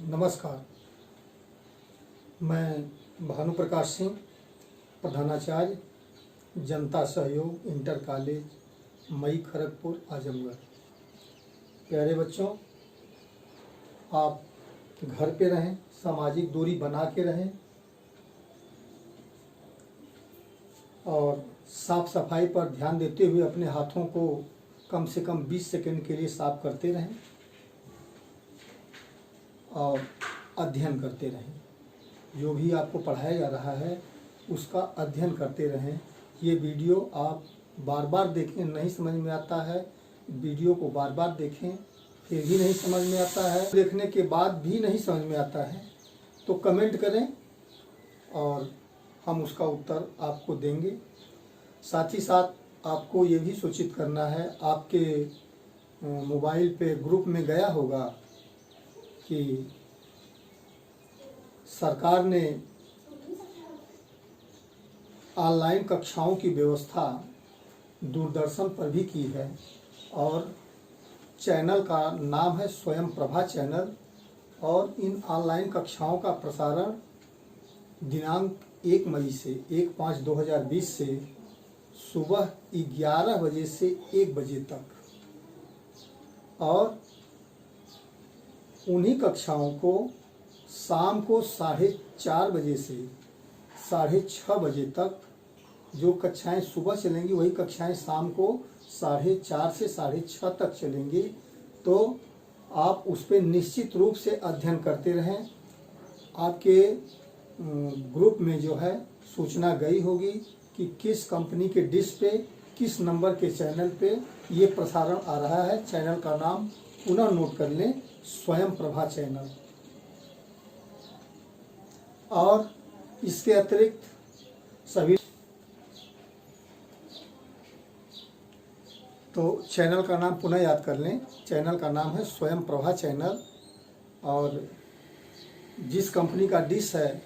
नमस्कार। मैं भानु प्रकाश सिंह, प्रधानाचार्य, जनता सहयोग इंटर कॉलेज, मई, खड़गपुर, आजमगढ़। प्यारे बच्चों, आप घर पे रहें, सामाजिक दूरी बना के रहें और साफ सफाई पर ध्यान देते हुए अपने हाथों को कम से कम 20 सेकंड के लिए साफ करते रहें और अध्ययन करते रहें। जो भी आपको पढ़ाया जा रहा है उसका अध्ययन करते रहें। ये वीडियो आप बार बार देखें, नहीं समझ में आता है वीडियो को बार बार देखें, फिर भी नहीं समझ में आता है, देखने के बाद भी नहीं समझ में आता है तो कमेंट करें और हम उसका उत्तर आपको देंगे। साथ ही साथ आपको ये भी सूचित करना है, आपके मोबाइल पे ग्रुप में गया होगा कि सरकार ने ऑनलाइन कक्षाओं की व्यवस्था दूरदर्शन पर भी की है और चैनल का नाम है स्वयं प्रभा चैनल और इन ऑनलाइन कक्षाओं का प्रसारण दिनांक 1 मई से 1/5/2020 से सुबह 11 बजे से 1 बजे तक और उन्हीं कक्षाओं को शाम को 4:30 बजे से 6:30 बजे तक, जो कक्षाएं सुबह चलेंगी वही कक्षाएं शाम को 4:30 से 6:30 तक चलेंगी। तो आप उस पर निश्चित रूप से अध्ययन करते रहें। आपके ग्रुप में जो है सूचना गई होगी कि किस कंपनी के डिश पे किस नंबर के चैनल पे ये प्रसारण आ रहा है। चैनल का नाम पुनः नोट कर लें, स्वयं प्रभा चैनल। और इसके अतिरिक्त सभी तो चैनल का नाम पुनः याद कर लें, चैनल का नाम है स्वयं प्रभा चैनल और जिस कंपनी का डिश है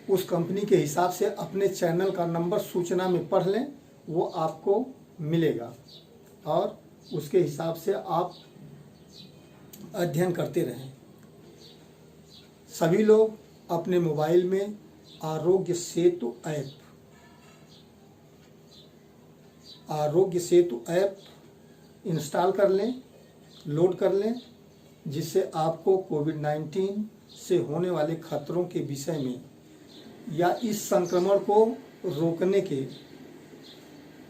उस कंपनी के हिसाब से अपने चैनल का नंबर सूचना में पढ़ लें, वो आपको मिलेगा और उसके हिसाब से आप अध्ययन करते रहें। सभी लोग अपने मोबाइल में आरोग्य सेतु ऐप इंस्टॉल कर लें, लोड कर लें, जिससे आपको कोविड-19 से होने वाले खतरों के विषय में या इस संक्रमण को रोकने के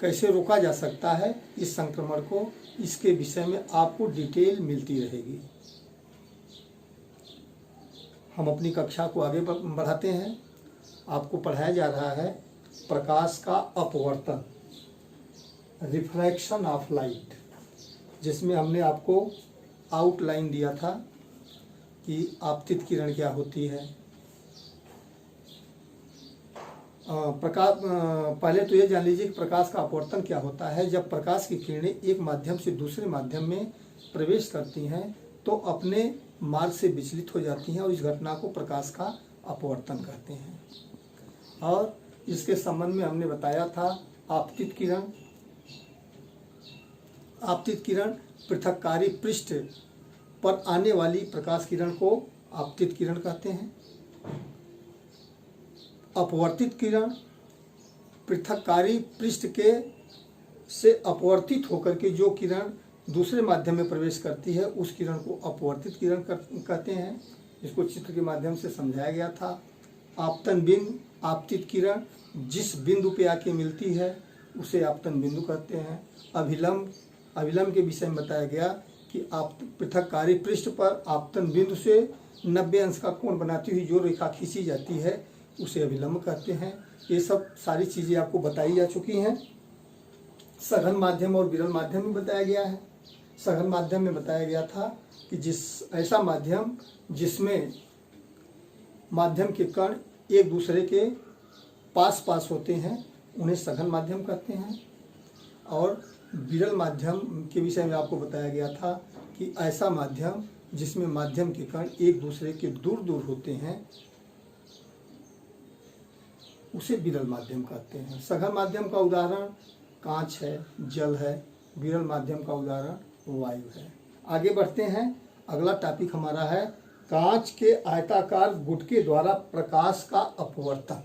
कैसे रोका जा सकता है, इस संक्रमण को, इसके विषय में आपको डिटेल मिलती रहेगी। हम अपनी कक्षा को आगे बढ़ाते हैं। आपको पढ़ाया जा रहा है प्रकाश का अपवर्तन, रिफ्रैक्शन ऑफ लाइट, जिसमें हमने आपको आउटलाइन दिया था कि आपतित किरण क्या होती है। प्रकाश, पहले तो ये जान लीजिए कि प्रकाश का अपवर्तन क्या होता है। जब प्रकाश की किरणें एक माध्यम से दूसरे माध्यम में प्रवेश करती हैं तो अपने मार्ग से विचलित हो जाती हैं और इस घटना को प्रकाश का अपवर्तन कहते हैं। और इसके संबंध में हमने बताया था आपतित किरण पृथक्कारी पृष्ठ पर आने वाली प्रकाश किरण को आपतित किरण कहते हैं। अपवर्तित किरण पृथक्कारी पृष्ठ के से अपवर्तित होकर के जो किरण दूसरे माध्यम में प्रवेश करती है उस किरण को अपवर्तित किरण कहते हैं। इसको चित्र के माध्यम से समझाया गया था। आपतन बिंदु, आपतित किरण जिस बिंदु पे आके मिलती है उसे आपतन बिंदु कहते हैं। अभिलंब के विषय में बताया गया कि आप पृथक्कारी पृष्ठ पर आपतन बिंदु से 90 अंश का कोण बनाती हुई जो रेखा खींची जाती है उसे अभिलंब कहते हैं। ये सब सारी चीज़ें आपको बताई जा चुकी हैं। सघन माध्यम और विरल माध्यम में बताया गया है। सघन माध्यम में बताया गया था कि ऐसा माध्यम जिसमें माध्यम के कण एक दूसरे के पास होते हैं उन्हें सघन माध्यम कहते हैं। और विरल माध्यम के विषय में आपको बताया गया था कि ऐसा माध्यम जिसमें माध्यम के कण एक दूसरे के दूर होते हैं उसे विरल माध्यम कहते हैं। सघन माध्यम का उदाहरण कांच है, जल है। विरल माध्यम का उदाहरण वायु है। आगे बढ़ते हैं। अगला टॉपिक हमारा है कांच के आयताकार गुटके द्वारा प्रकाश का अपवर्तन।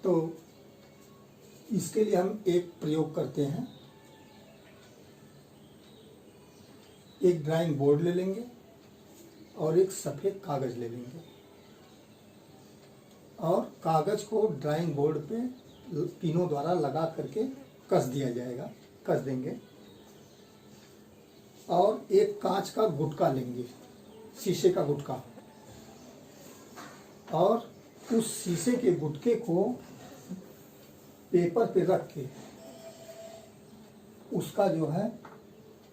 तो इसके लिए हम एक प्रयोग करते हैं। एक ड्राइंग बोर्ड ले लेंगे और एक सफ़ेद कागज़ ले लेंगे और कागज़ को ड्राइंग बोर्ड पे पिनों द्वारा लगा करके कस दिया जाएगा, कस देंगे। और एक कांच का गुटका लेंगे, शीशे का गुटका, और उस शीशे के गुटके को पेपर पे रख के उसका जो है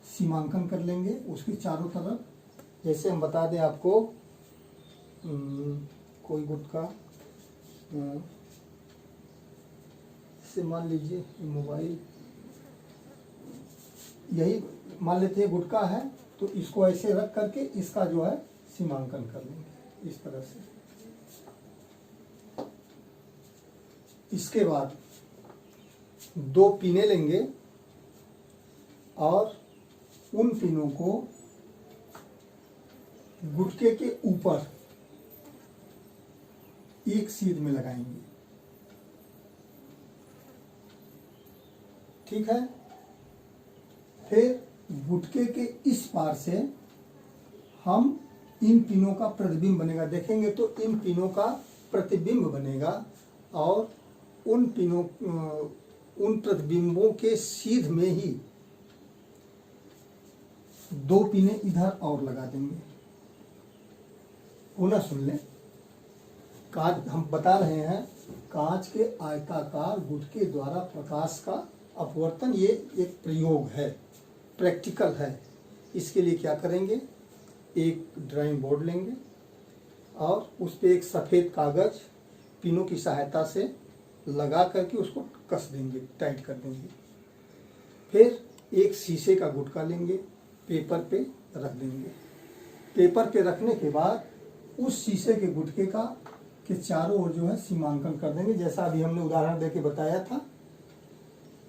सीमांकन कर लेंगे उसके चारों तरफ। जैसे हम बता दें आपको, कोई गुटका, से मान लीजिए मोबाइल, यही मान लेते हैं गुटका है, तो इसको ऐसे रख करके इसका जो है सीमांकन कर लेंगे इस तरह से। इसके बाद दो पिने लेंगे और उन पिनों को गुटके के ऊपर एक सीध में लगाएंगे, ठीक है। फिर गुटके के इस पार से हम इन पिनों का प्रतिबिंब बनेगा, देखेंगे तो इन पिनों का प्रतिबिंब बनेगा और उन पिनों, उन प्रतिबिंबों के सीध में ही दो पिने इधर और लगा देंगे। पुनः सुन लें, कांच, हम बता रहे हैं कांच के आयताकार गुटके द्वारा प्रकाश का अपवर्तन, ये एक प्रयोग है, प्रैक्टिकल है। इसके लिए क्या करेंगे, एक ड्राइंग बोर्ड लेंगे और उस पर एक सफ़ेद कागज़ पिनों की सहायता से लगा करके उसको कस देंगे, टाइट कर देंगे। फिर एक शीशे का गुटका लेंगे, पेपर पे रख देंगे। पेपर पे रखने के बाद उस शीशे के गुटके का के चारों ओर जो है सीमांकन कर देंगे, जैसा अभी हमने उदाहरण देके बताया था,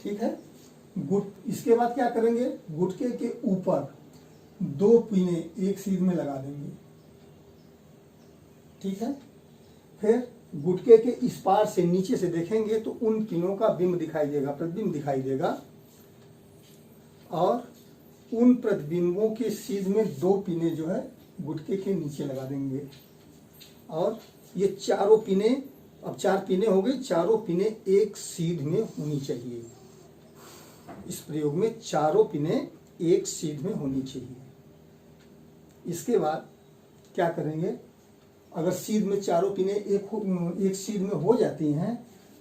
ठीक है। इसके बाद क्या करेंगे, गुटके के ऊपर दो पिने एक सीध में लगा देंगे, ठीक है। फिर गुटके के इस पार से नीचे से देखेंगे तो उन पिनों का बिंब दिखाई देगा, प्रतिबिंब दिखाई देगा, और उन प्रतिबिंबों के सीध में दो पिने जो है गुटके के नीचे लगा देंगे। और ये चारों पिने, अब चार पिने हो गए, चारों पिने एक सीध में होनी चाहिए। इस प्रयोग में चारों पिने एक सीध में होनी चाहिए। इसके बाद क्या करेंगे, अगर सीध में चारों पिने एक सीध में हो जाती हैं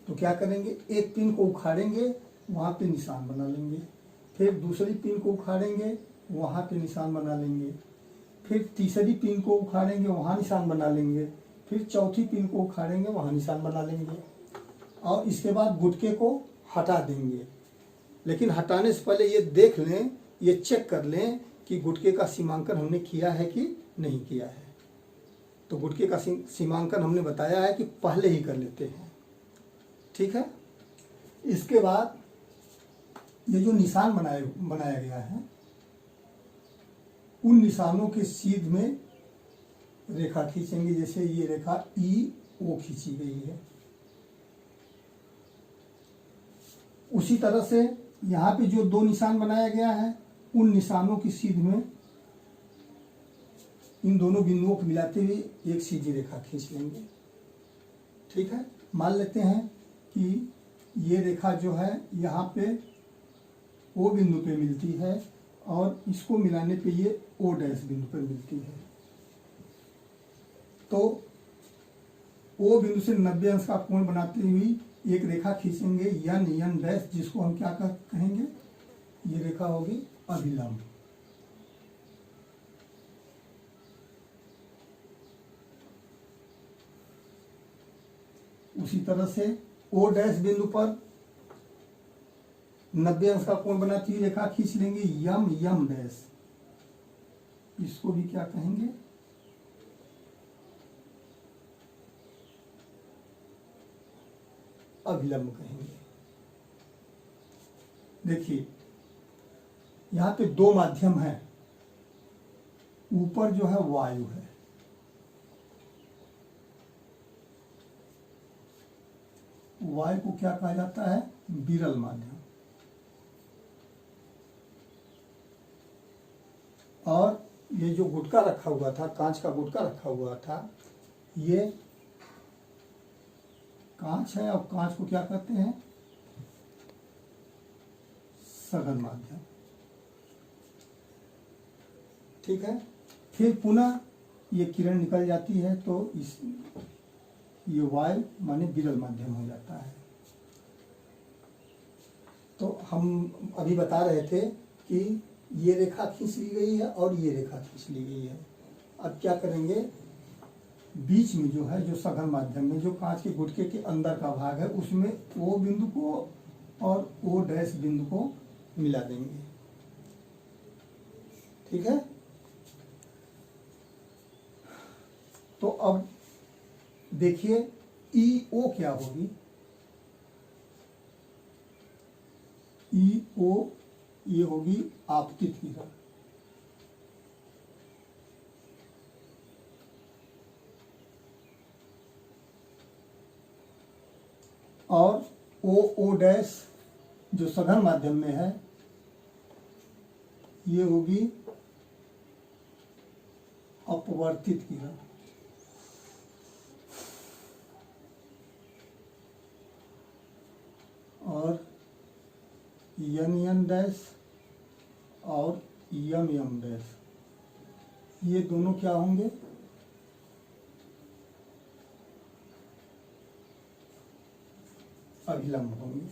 तो क्या करेंगे, एक पिन को उखाड़ेंगे, वहाँ पे निशान बना लेंगे। फिर दूसरी पिन को उखाड़ेंगे, वहाँ पे निशान बना लेंगे। फिर तीसरी पिन को उखाड़ेंगे, वहाँ निशान बना लेंगे। फिर चौथी पिन को उखाड़ेंगे, वहाँ निशान बना लेंगे। और इसके बाद गुटके को हटा देंगे। लेकिन हटाने से पहले ये देख लें, ये चेक कर लें कि गुटके का सीमांकन हमने किया है कि नहीं किया है। तो गुटके का सीमांकन हमने बताया है कि पहले ही कर लेते हैं, ठीक है। इसके बाद ये जो निशान बनाया गया है, उन निशानों के सीध में रेखा खींचेंगे। जैसे ये रेखा EO खींची गई है, उसी तरह से यहाँ पे जो दो निशान बनाया गया है, उन निशानों की सीध में इन दोनों बिंदुओं को मिलाते हुए एक सीधी रेखा खींच लेंगे, ठीक है। मान लेते हैं कि ये रेखा जो है यहाँ पे O बिंदु पे मिलती है और इसको मिलाने पे ये O डैश बिंदु पर मिलती है। तो O बिंदु से 90 अंश का कोण बनाते हुए एक रेखा खींचेंगे N डैश, जिसको हम क्या कहेंगे, ये रेखा होगी अभिलंब। उसी तरह से O डैश बिंदु पर 90 अंश का कोण बनाती हुई रेखा खींच लेंगे M डैश, इसको भी क्या कहेंगे, अभिलंब कहेंगे। देखिए यहाँ पे दो माध्यम है, ऊपर जो है वायु है, वायु को क्या कहा जाता है? विरल माध्यम। और ये जो गुटका रखा हुआ था, कांच का गुटका रखा हुआ था, ये कांच है और कांच को क्या कहते हैं? सघन माध्यम। ठीक है। फिर पुनः ये किरण निकल जाती है तो ये वायु माने विरल माध्यम हो जाता है। तो हम अभी बता रहे थे कि ये रेखा खींच ली गई है और ये रेखा खींच ली गई है। अब क्या करेंगे, बीच में जो है, जो सघन माध्यम में जो कांच के गुटके के अंदर का भाग है, उसमें ओ बिंदु को और ओ डैश बिंदु को मिला देंगे। ठीक है। तो अब देखिए ई ओ क्या होगी। ई ओ ये होगी आपतित किरण। और ओ डैश जो सघन माध्यम में है, ये होगी अपवर्तित किरण। और यन डैश और यम डैश, ये दोनों क्या होंगे? अभिलंब होंगे।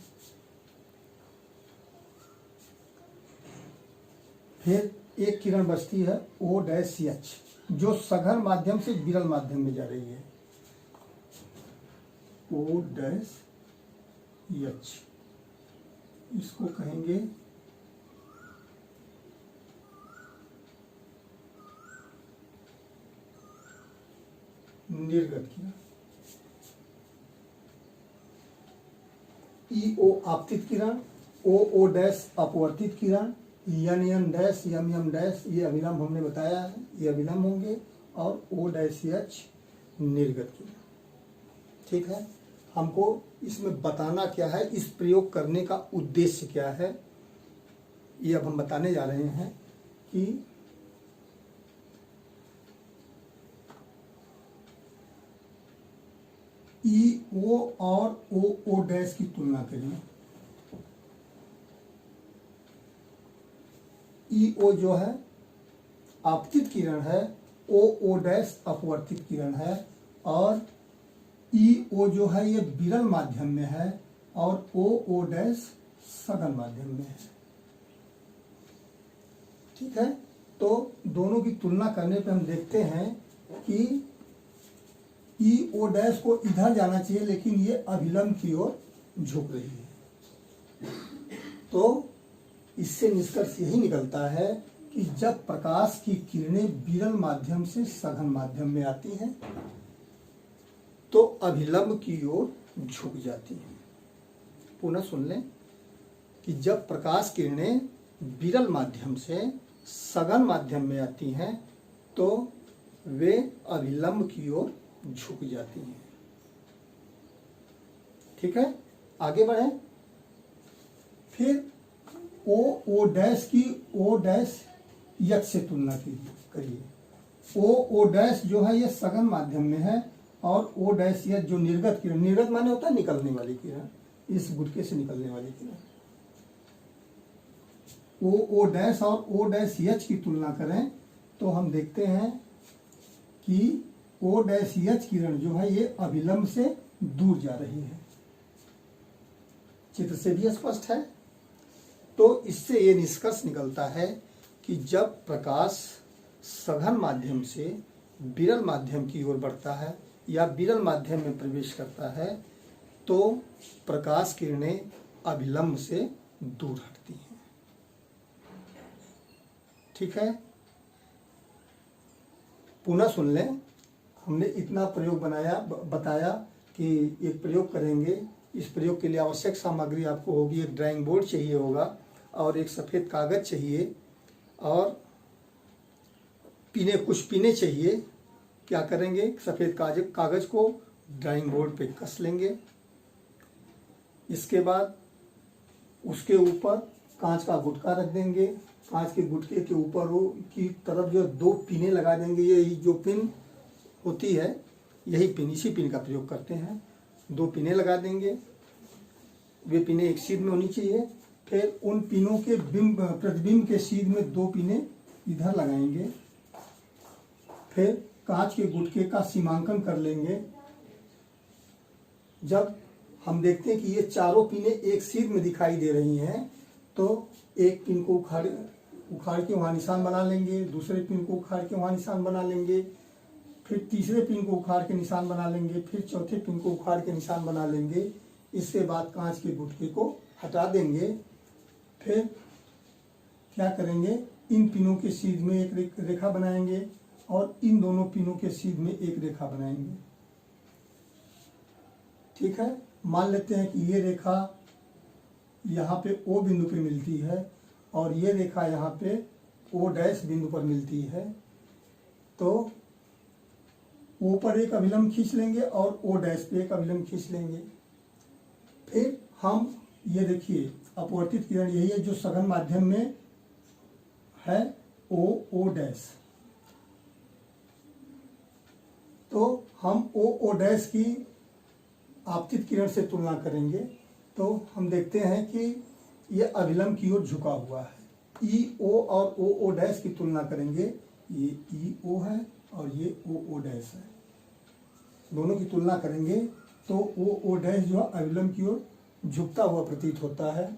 फिर एक किरण बचती है ओ डैश एच, जो सघन माध्यम से विरल माध्यम में जा रही है। ओ डैश एच, इसको कहेंगे निर्गत किरण। ई ओ आपतित किरण, ओ डैश अपवर्तित किरण, यन डैश यम डैश ये अभिलंब हमने बताया है, ये अभिलंब होंगे। और ओ डैश एच निर्गत किरण। ठीक है। हमको इसमें बताना क्या है, इस प्रयोग करने का उद्देश्य क्या है, ये अब हम बताने जा रहे हैं कि ई ओ और ओ डैश की तुलना करिए। ई ओ जो है आपतित किरण है, ओ डैश अपवर्तित किरण है। और ई ओ जो है ये विरल माध्यम में है और ओ डैश सघन माध्यम में है। ठीक है। तो दोनों की तुलना करने पे हम देखते हैं कि ई ओ डैश को इधर जाना चाहिए, लेकिन ये अभिलंब की ओर झुक रही है। तो इससे निष्कर्ष यही निकलता है कि जब प्रकाश की किरणें विरल माध्यम से सघन माध्यम में आती हैं तो अभिलंब की ओर झुक जाती हैं। पुनः सुन लें कि जब प्रकाश किरणें विरल माध्यम से सघन माध्यम में आती हैं तो वे अभिलंब की ओर झुक जाती हैं। ठीक है। आगे बढ़ें। फिर ओ डैश की ओ डैश एच से तुलना करिए। ओ डैश जो है ये सघन माध्यम में है और ओ डैश एच जो निर्गत किरण, निर्गत माने होता है निकलने वाली किरण, इस गुटके से निकलने वाली किरण। ओ डैश और ओ डैश एच की तुलना करें तो हम देखते हैं कि ओ डैश एच किरण जो है ये अभिलंब से दूर जा रही है। चित्र से भी स्पष्ट है। तो इससे ये निष्कर्ष निकलता है कि जब प्रकाश सघन माध्यम से विरल माध्यम की ओर बढ़ता है या विरल माध्यम में प्रवेश करता है तो प्रकाश किरणें अभिलंब से दूर हटती हैं। ठीक है। पुनः सुन लें। हमने इतना प्रयोग बताया कि एक प्रयोग करेंगे, इस प्रयोग के लिए आवश्यक सामग्री आपको होगी, एक ड्राइंग बोर्ड चाहिए होगा और एक सफ़ेद कागज़ चाहिए और कुछ पीने चाहिए। क्या करेंगे, सफ़ेद कागज़ को ड्राइंग बोर्ड पे कस लेंगे। इसके बाद उसके ऊपर कांच का गुटका रख देंगे। कांच के गुटके के ऊपर वो की तरफ जो 2 पिनें लगा देंगे। ये जो पिन होती है, यही पिन, इसी पिन का प्रयोग करते हैं। 2 पिनें लगा देंगे। वे पिनें एक सीध में होनी चाहिए। फिर उन पिनों के प्रतिबिंब के सीध में 2 पिनें इधर लगाएंगे। फिर कांच के गुटके का सीमांकन कर लेंगे। जब हम देखते हैं कि ये चारों पिनें एक सीध में दिखाई दे रही हैं, तो एक पिन को उखाड़ के वहाँ निशान बना लेंगे, दूसरे पिन को उखाड़ के वहाँ निशान बना लेंगे, फिर तीसरे पिन को उखाड़ के निशान बना लेंगे, फिर चौथे पिन को उखाड़ के निशान बना लेंगे। इसके बाद कांच के गुटके को हटा देंगे। फिर क्या करेंगे, इन पिनों के सीध में एक रेखा बनाएंगे और इन दोनों पिनों के सीध में एक रेखा बनाएंगे। ठीक है, मान लेते हैं कि ये रेखा यहाँ पे O बिंदु पे मिलती है और ये रेखा यहाँ पे O डैश बिंदु पर मिलती है। तो O पर एक अभिलंब खींच लेंगे और O डैश पे एक अभिलंब खींच लेंगे। फिर हम ये देखिए, अपवर्तित किरण यही है जो सघन माध्यम में है, O डैश। तो हम O डैश की आपतित किरण से तुलना करेंगे तो हम देखते हैं कि ये अभिलंब की ओर झुका हुआ है। EO और OO डैश की तुलना करेंगे, ये EO है और ये OO डैश है। दोनों की तुलना करेंगे तो OO डैश जो है अभिलंब की ओर झुकता हुआ प्रतीत होता है।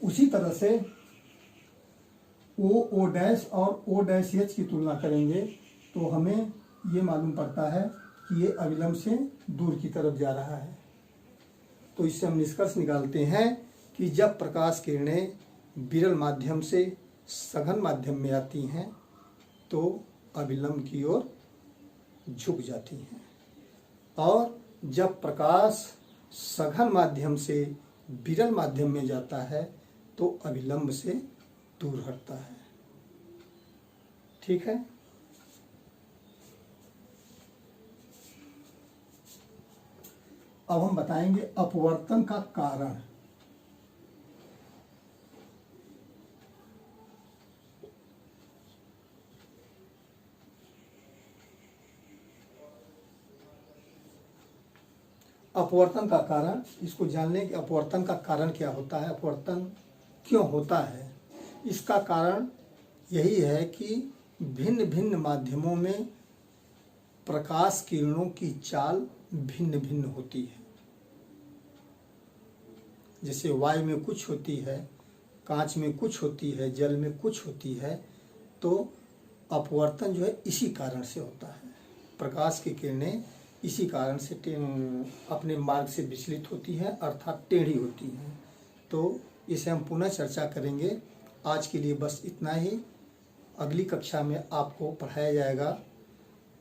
उसी तरह से OO डैश और O डैश H की तुलना करेंगे तो हमें ये मालूम पड़ता है कि ये अभिलंब से दूर की तरफ जा रहा है। तो इससे हम निष्कर्ष निकालते हैं कि जब प्रकाश किरणें विरल माध्यम से सघन माध्यम में आती हैं तो अभिलंब की ओर झुक जाती हैं, और जब प्रकाश सघन माध्यम से विरल माध्यम में जाता है तो अभिलंब से दूर हटता है। ठीक है। अब हम बताएंगे अपवर्तन का कारण। अपवर्तन का कारण, इसको जानने कि अपवर्तन का कारण क्या होता है, अपवर्तन क्यों होता है। इसका कारण यही है कि भिन्न भिन्न माध्यमों में प्रकाश किरणों की चाल भिन्न भिन्न होती है। जैसे वायु में कुछ होती है, कांच में कुछ होती है, जल में कुछ होती है, तो अपवर्तन जो है इसी कारण से होता है। प्रकाश की किरणें इसी कारण से अपने मार्ग से विचलित होती हैं, अर्थात टेढ़ी होती हैं। तो इसे हम पुनः चर्चा करेंगे। आज के लिए बस इतना ही। अगली कक्षा में आपको पढ़ाया जाएगा,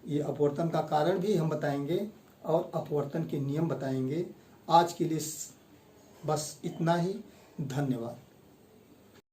ये अपवर्तन का कारण भी हम बताएंगे और अपवर्तन के नियम बताएंगे। आज के लिए बस इतना ही। धन्यवाद।